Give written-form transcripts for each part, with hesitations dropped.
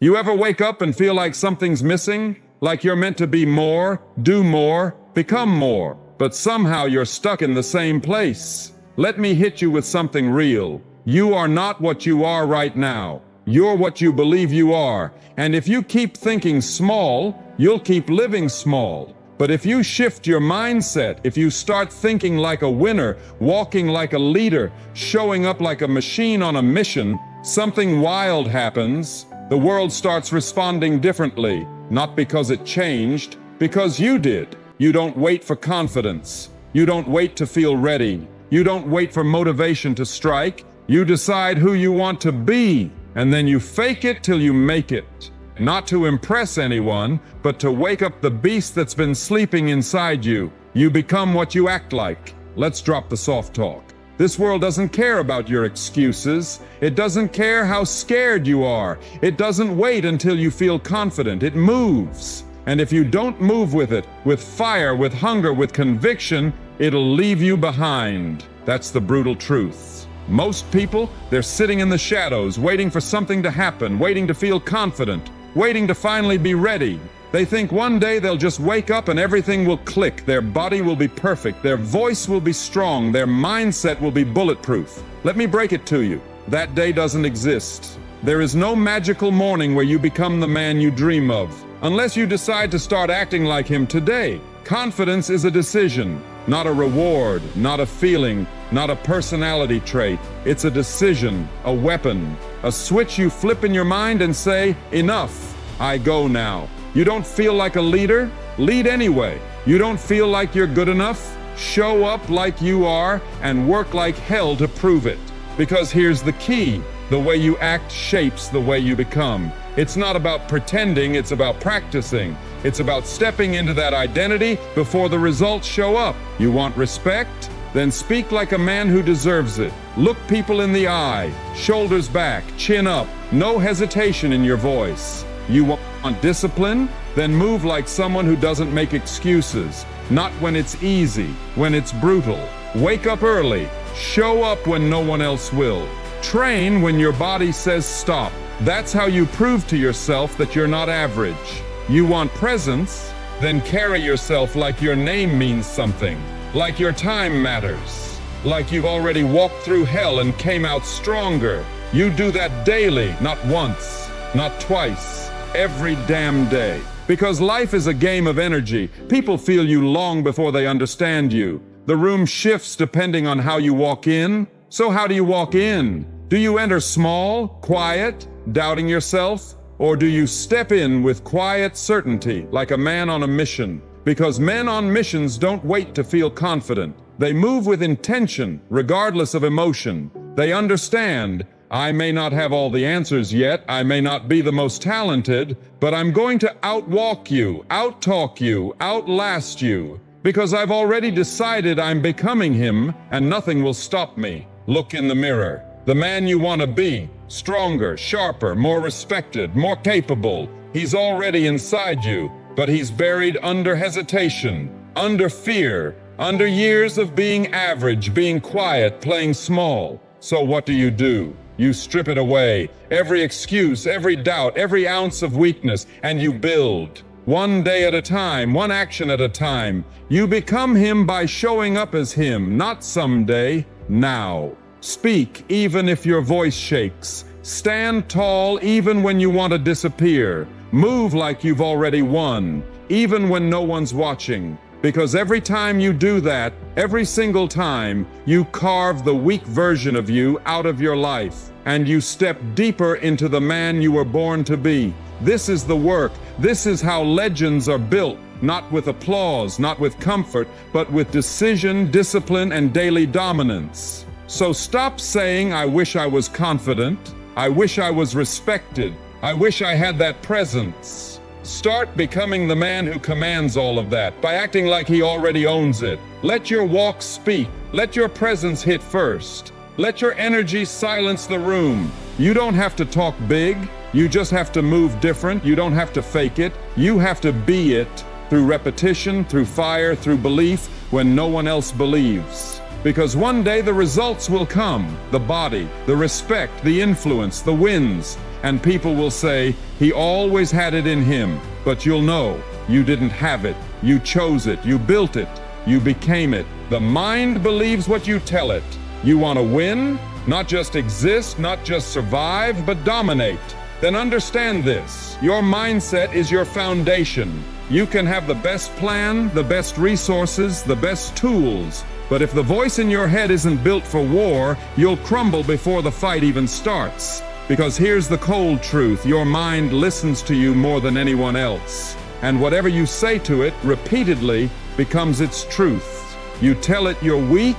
You ever wake up and feel like something's missing? Like you're meant to be more, do more, become more, but somehow you're stuck in the same place. Let me hit you with something real. You are not what you are right now. You're what you believe you are. And if you keep thinking small, you'll keep living small. But if you shift your mindset, if you start thinking like a winner, walking like a leader, showing up like a machine on a mission, something wild happens. The world starts responding differently, not because it changed, because you did. You don't wait for confidence. You don't wait to feel ready. You don't wait for motivation to strike. You decide who you want to be, and then you fake it till you make it. Not to impress anyone, but to wake up the beast that's been sleeping inside you. You become what you act like. Let's drop the soft talk. This world doesn't care about your excuses. It doesn't care how scared you are. It doesn't wait until you feel confident. It moves. And if you don't move with it, with fire, with hunger, with conviction, it'll leave you behind. That's the brutal truth. Most people, they're sitting in the shadows, waiting for something to happen, waiting to feel confident, waiting to finally be ready. They think one day they'll just wake up and everything will click. Their body will be perfect. Their voice will be strong. Their mindset will be bulletproof. Let me break it to you. That day doesn't exist. There is no magical morning where you become the man you dream of, unless you decide to start acting like him today. Confidence is a decision, not a reward, not a feeling, not a personality trait. It's a decision, a weapon, a switch you flip in your mind and say, enough, I go now. You don't feel like a leader? Lead anyway. You don't feel like you're good enough? Show up like you are and work like hell to prove it. Because here's the key. The way you act shapes the way you become. It's not about pretending, it's about practicing. It's about stepping into that identity before the results show up. You want respect? Then speak like a man who deserves it. Look people in the eye, shoulders back, chin up, no hesitation in your voice. You want discipline? Then move like someone who doesn't make excuses. Not when it's easy, when it's brutal. Wake up early. Show up when no one else will. Train when your body says stop. That's how you prove to yourself that you're not average. You want presence? Then carry yourself like your name means something. Like your time matters. Like you've already walked through hell and came out stronger. You do that daily, not once, not twice, every damn day. Because life is a game of energy. People feel you long before they understand you. The room shifts depending on how you walk in. So how do you walk in? Do you enter small, quiet, doubting yourself? Or do you step in with quiet certainty, like a man on a mission? Because men on missions don't wait to feel confident. They move with intention, regardless of emotion. They understand, I may not have all the answers yet, I may not be the most talented, but I'm going to outwalk you, outtalk you, outlast you. Because I've already decided I'm becoming him, and nothing will stop me. Look in the mirror. The man you want to be, stronger, sharper, more respected, more capable. He's already inside you, but he's buried under hesitation, under fear, under years of being average, being quiet, playing small. So what do? You strip it away, every excuse, every doubt, every ounce of weakness, and you build. One day at a time, one action at a time. You become him by showing up as him, not someday, now. Speak even if your voice shakes. Stand tall even when you want to disappear. Move like you've already won, even when no one's watching. Because every time you do that, every single time, you carve the weak version of you out of your life, and you step deeper into the man you were born to be. This is the work. This is how legends are built. Not with applause, not with comfort, but with decision, discipline, and daily dominance. So stop saying, I wish I was confident. I wish I was respected. I wish I had that presence. Start becoming the man who commands all of that by acting like he already owns it. Let your walk speak. Let your presence hit first. Let your energy silence the room. You don't have to talk big. You just have to move different. You don't have to fake it. You have to be it through repetition, through fire, through belief when no one else believes. Because one day the results will come, the body, the respect, the influence, the wins. and people will say, he always had it in him. But you'll know, you didn't have it. You chose it. You built it. You became it. The mind believes what you tell it. You want to win? Not just exist, not just survive, but dominate. Then understand this. Your mindset is your foundation. You can have the best plan, the best resources, the best tools. But if the voice in your head isn't built for war, you'll crumble before the fight even starts. Because here's the cold truth. Your mind listens to you more than anyone else. And whatever you say to it repeatedly becomes its truth. You tell it you're weak,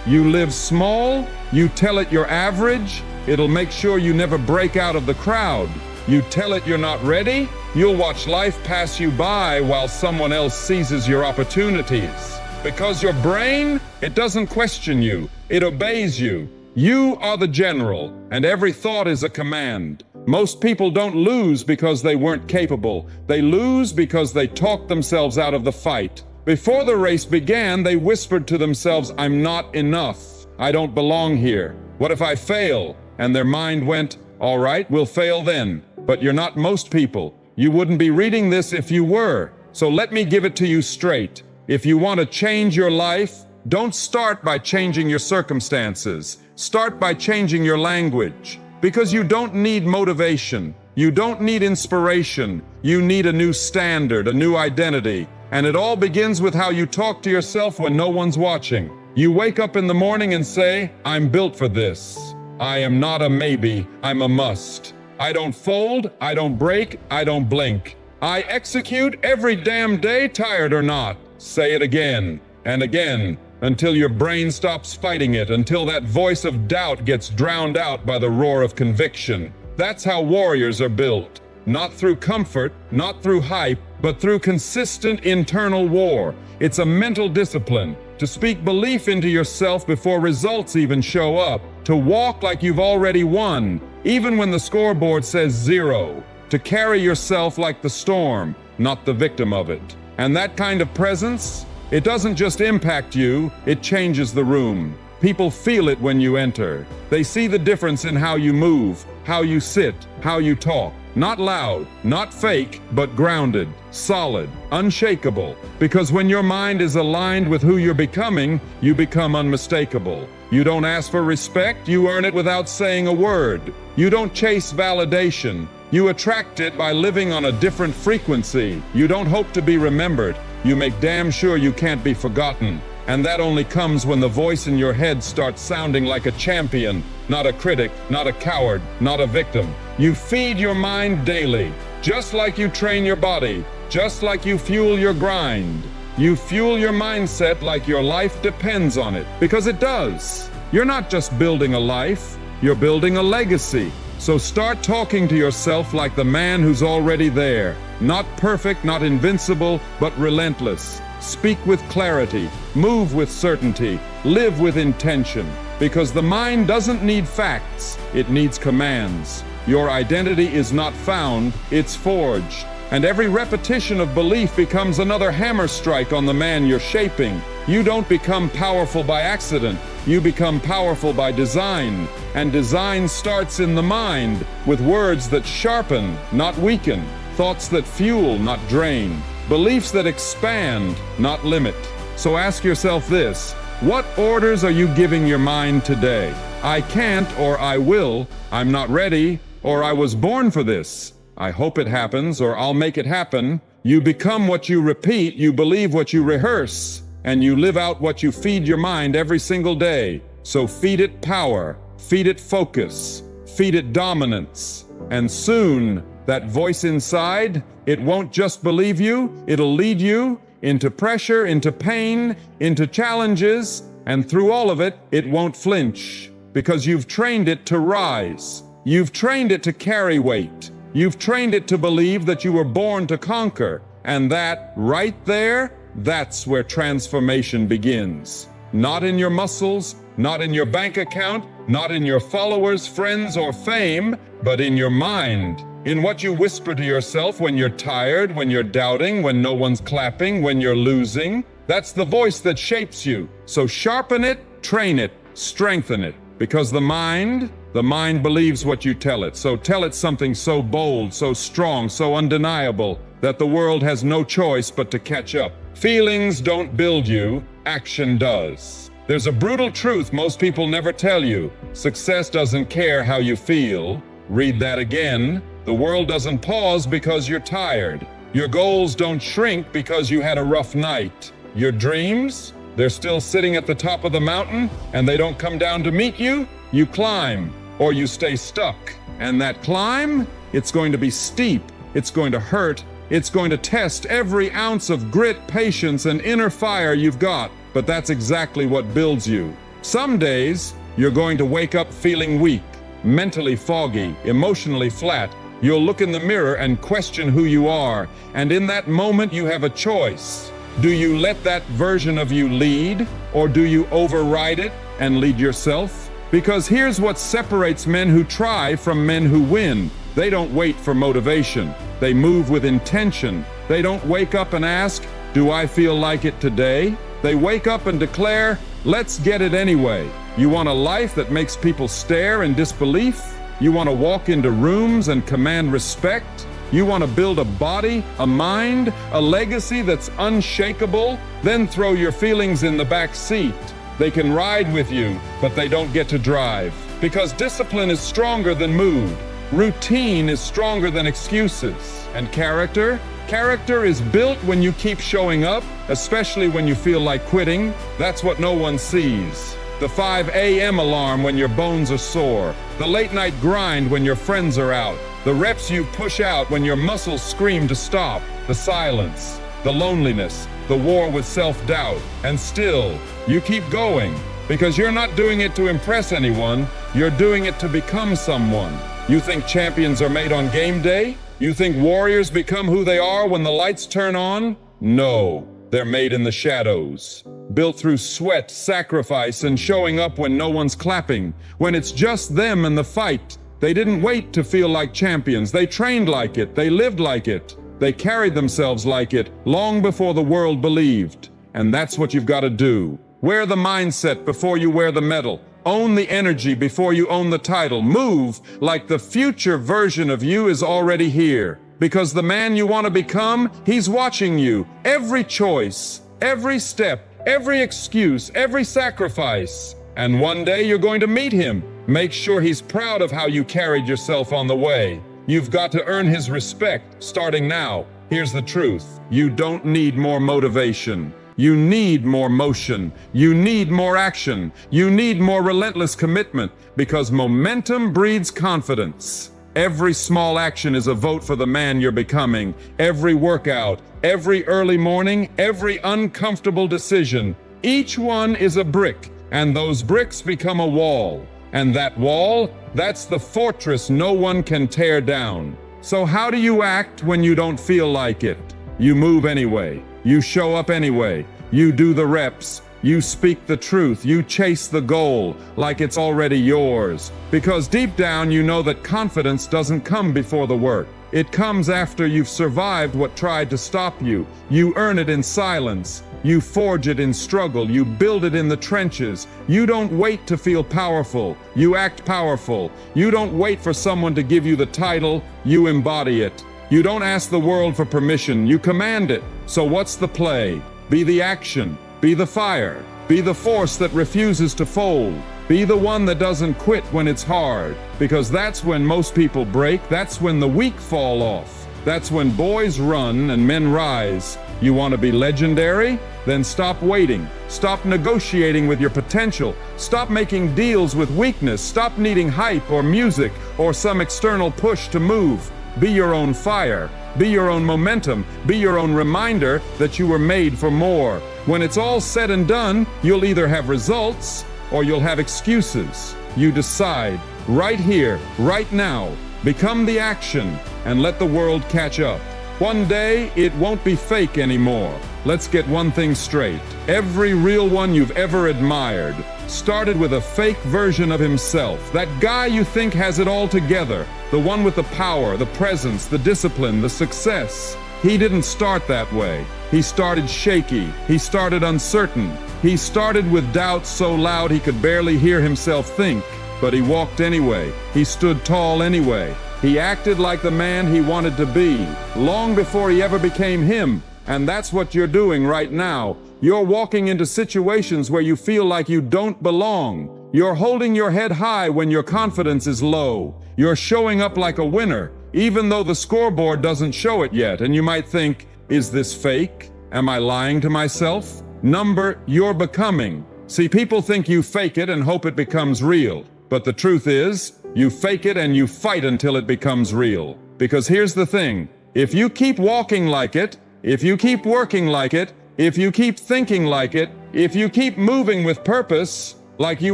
you live small, you tell it you're average, it'll make sure you never break out of the crowd. You tell it you're not ready, you'll watch life pass you by while someone else seizes your opportunities. Because your brain, it doesn't question you, it obeys you. You are the general, and every thought is a command. Most people don't lose because they weren't capable. They lose because they talked themselves out of the fight. Before the race began, they whispered to themselves, I'm not enough. I don't belong here. What if I fail? And their mind went, all right, we'll fail then. But you're not most people. You wouldn't be reading this if you were. So let me give it to you straight. If you want to change your life, don't start by changing your circumstances. Start by changing your language. Because you don't need motivation. You don't need inspiration. You need a new standard, a new identity. And it all begins with how you talk to yourself when no one's watching. You wake up in the morning and say, I'm built for this. I am not a maybe, I'm a must. I don't fold, I don't break, I don't blink. I execute every damn day, tired or not. Say it again and again until your brain stops fighting it, until that voice of doubt gets drowned out by the roar of conviction. That's how warriors are built. Not through comfort, not through hype, but through consistent internal war. It's a mental discipline to speak belief into yourself before results even show up, to walk like you've already won, even when the scoreboard says 0, to carry yourself like the storm, not the victim of it. And that kind of presence, it doesn't just impact you, it changes the room. People feel it when you enter. They see the difference in how you move, how you sit, how you talk. Not loud, not fake, but grounded, solid, unshakable. Because when your mind is aligned with who you're becoming, you become unmistakable. You don't ask for respect, you earn it without saying a word. You don't chase validation. You attract it by living on a different frequency. You don't hope to be remembered. You make damn sure you can't be forgotten. And that only comes when the voice in your head starts sounding like a champion, not a critic, not a coward, not a victim. You feed your mind daily, just like you train your body, just like you fuel your grind. You fuel your mindset like your life depends on it, because it does. You're not just building a life, you're building a legacy. So start talking to yourself like the man who's already there. Not perfect, not invincible, but relentless. Speak with clarity, move with certainty, live with intention. Because the mind doesn't need facts, it needs commands. Your identity is not found, it's forged. And every repetition of belief becomes another hammer strike on the man you're shaping. You don't become powerful by accident, you become powerful by design. And design starts in the mind, with words that sharpen, not weaken, thoughts that fuel, not drain, beliefs that expand, not limit. So ask yourself this: what orders are you giving your mind today? I can't, or I will. I'm not ready, or I was born for this. I hope it happens, or I'll make it happen. You become what you repeat, you believe what you rehearse, and you live out what you feed your mind every single day. So feed it power, feed it focus, feed it dominance. And soon, that voice inside, it won't just believe you, it'll lead you into pressure, into pain, into challenges, and through all of it, it won't flinch. Because you've trained it to rise. You've trained it to carry weight. You've trained it to believe that you were born to conquer. And that, right there, that's where transformation begins. Not in your muscles, not in your bank account, not in your followers, friends, or fame, but in your mind. In what you whisper to yourself when you're tired, when you're doubting, when no one's clapping, when you're losing. That's the voice that shapes you. So sharpen it, train it, strengthen it. Because the mind, The mind believes what you tell it, so tell it something so bold, so strong, so undeniable, that the world has no choice but to catch up. Feelings don't build you, action does. There's a brutal truth most people never tell you. Success doesn't care how you feel. Read that again. The world doesn't pause because you're tired. Your goals don't shrink because you had a rough night. Your dreams? They're still sitting at the top of the mountain, and they don't come down to meet you. You climb, or you stay stuck. And that climb, it's going to be steep, it's going to hurt, it's going to test every ounce of grit, patience, and inner fire you've got. But that's exactly what builds you. Some days, you're going to wake up feeling weak, mentally foggy, emotionally flat. You'll look in the mirror and question who you are. And in that moment, you have a choice. Do you let that version of you lead, or do you override it and lead yourself? Because here's what separates men who try from men who win. They don't wait for motivation. They move with intention. They don't wake up and ask, do I feel like it today? They wake up and declare, let's get it anyway. You want a life that makes people stare in disbelief? You want to walk into rooms and command respect? You want to build a body, a mind, a legacy that's unshakable? Then throw your feelings in the back seat. They can ride with you, but they don't get to drive. Because discipline is stronger than mood. Routine is stronger than excuses. And character? Character is built when you keep showing up, especially when you feel like quitting. That's what no one sees. The 5 a.m. alarm when your bones are sore. The late night grind when your friends are out. The reps you push out when your muscles scream to stop. The silence, the loneliness, the war with self-doubt. And still, you keep going. Because you're not doing it to impress anyone, you're doing it to become someone. You think champions are made on game day? You think warriors become who they are when the lights turn on? No, they're made in the shadows. Built through sweat, sacrifice, and showing up when no one's clapping. When it's just them and the fight. They didn't wait to feel like champions. They trained like it. They lived like it. They carried themselves like it long before the world believed. And that's what you've got to do. Wear the mindset before you wear the medal. Own the energy before you own the title. Move like the future version of you is already here. Because the man you want to become, he's watching you. Every choice, every step, every excuse, every sacrifice. And one day you're going to meet him. Make sure he's proud of how you carried yourself on the way. You've got to earn his respect, starting now. Here's the truth. You don't need more motivation. You need more motion. You need more action. You need more relentless commitment, because momentum breeds confidence. Every small action is a vote for the man you're becoming. Every workout, every early morning, every uncomfortable decision. Each one is a brick, and those bricks become a wall. And that wall, that's the fortress no one can tear down. So how do you act when you don't feel like it? You move anyway. You show up anyway. You do the reps. You speak the truth. You chase the goal like it's already yours. Because deep down you know that confidence doesn't come before the work. It comes after you've survived what tried to stop you. You earn it in silence. You forge it in struggle. You build it in the trenches. You don't wait to feel powerful. You act powerful. You don't wait for someone to give you the title. You embody it. You don't ask the world for permission. You command it. So what's the play? Be the action. Be the fire. Be the force that refuses to fold. Be the one that doesn't quit when it's hard. Because that's when most people break. That's when the weak fall off. That's when boys run and men rise. You want to be legendary? Then stop waiting. Stop negotiating with your potential. Stop making deals with weakness. Stop needing hype or music or some external push to move. Be your own fire. Be your own momentum. Be your own reminder that you were made for more. When it's all said and done, you'll either have results or you'll have excuses. You decide, right here, right now. Become the action and let the world catch up. One day, it won't be fake anymore. Let's get one thing straight. Every real one you've ever admired started with a fake version of himself. That guy you think has it all together. The one with the power, the presence, the discipline, the success. He didn't start that way. He started shaky. He started uncertain. He started with doubts so loud he could barely hear himself think. But he walked anyway. He stood tall anyway. He acted like the man he wanted to be, long before he ever became him. And that's what you're doing right now. You're walking into situations where you feel like you don't belong. You're holding your head high when your confidence is low. You're showing up like a winner, even though the scoreboard doesn't show it yet. And you might think, is this fake? Am I lying to myself? Number, you're becoming. See, people think you fake it and hope it becomes real. But the truth is, you fake it and you fight until it becomes real. Because here's the thing, if you keep walking like it, if you keep working like it, if you keep thinking like it, if you keep moving with purpose, like you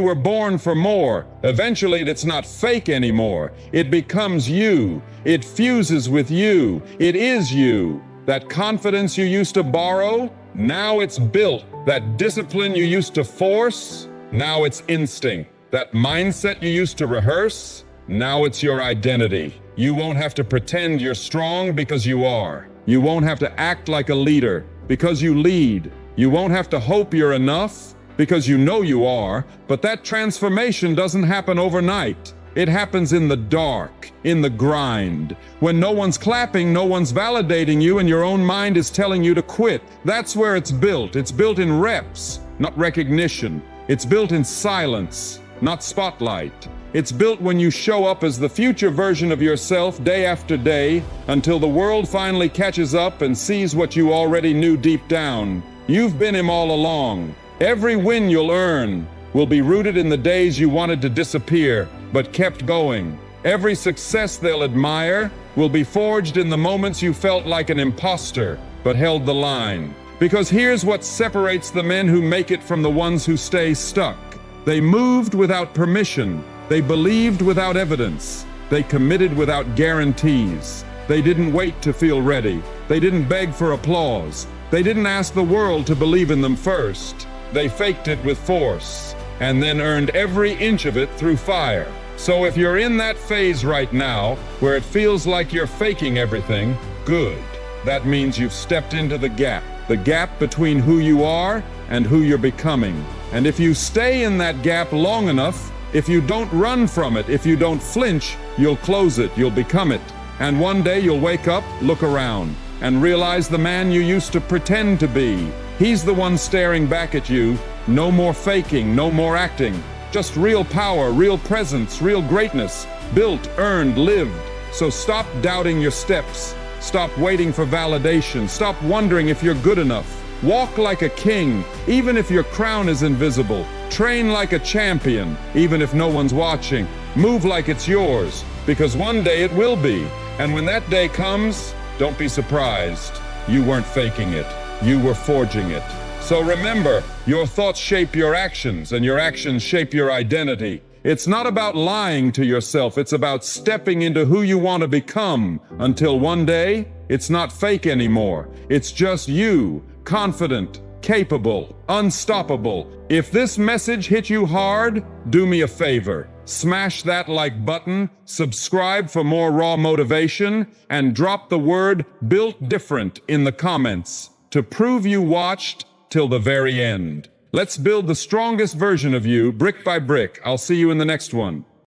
were born for more, eventually it's not fake anymore. It becomes you. It fuses with you. It is you. That confidence you used to borrow, now it's built. That discipline you used to force, now it's instinct. That mindset you used to rehearse, now it's your identity. You won't have to pretend you're strong because you are. You won't have to act like a leader because you lead. You won't have to hope you're enough because you know you are. But that transformation doesn't happen overnight. It happens in the dark, in the grind. When no one's clapping, no one's validating you, and your own mind is telling you to quit. That's where it's built. It's built in reps, not recognition. It's built in silence, not spotlight. It's built when you show up as the future version of yourself day after day until the world finally catches up and sees what you already knew deep down. You've been him all along. Every win you'll earn will be rooted in the days you wanted to disappear but kept going. Every success they'll admire will be forged in the moments you felt like an imposter but held the line. Because here's what separates the men who make it from the ones who stay stuck. They moved without permission. They believed without evidence. They committed without guarantees. They didn't wait to feel ready. They didn't beg for applause. They didn't ask the world to believe in them first. They faked it with force, and then earned every inch of it through fire. So if you're in that phase right now, where it feels like you're faking everything, good. That means you've stepped into the gap between who you are and who you're becoming. And if you stay in that gap long enough, if you don't run from it, if you don't flinch, you'll close it, you'll become it. And one day you'll wake up, look around, and realize the man you used to pretend to be. He's the one staring back at you. No more faking, no more acting. Just real power, real presence, real greatness. Built, earned, lived. So stop doubting your steps. Stop waiting for validation. Stop wondering if you're good enough. Walk like a king, even if your crown is invisible. Train like a champion, even if no one's watching. Move like it's yours, because one day it will be. And when that day comes, don't be surprised. You weren't faking it. You were forging it. So remember, your thoughts shape your actions, and your actions shape your identity. It's not about lying to yourself. It's about stepping into who you want to become until one day, it's not fake anymore. It's just you, confident, capable, unstoppable. If this message hit you hard, do me a favor. Smash that like button, subscribe for more raw motivation, and drop the word "Built Different" in the comments to prove you watched till the very end. Let's build the strongest version of you, brick by brick. I'll see you in the next one.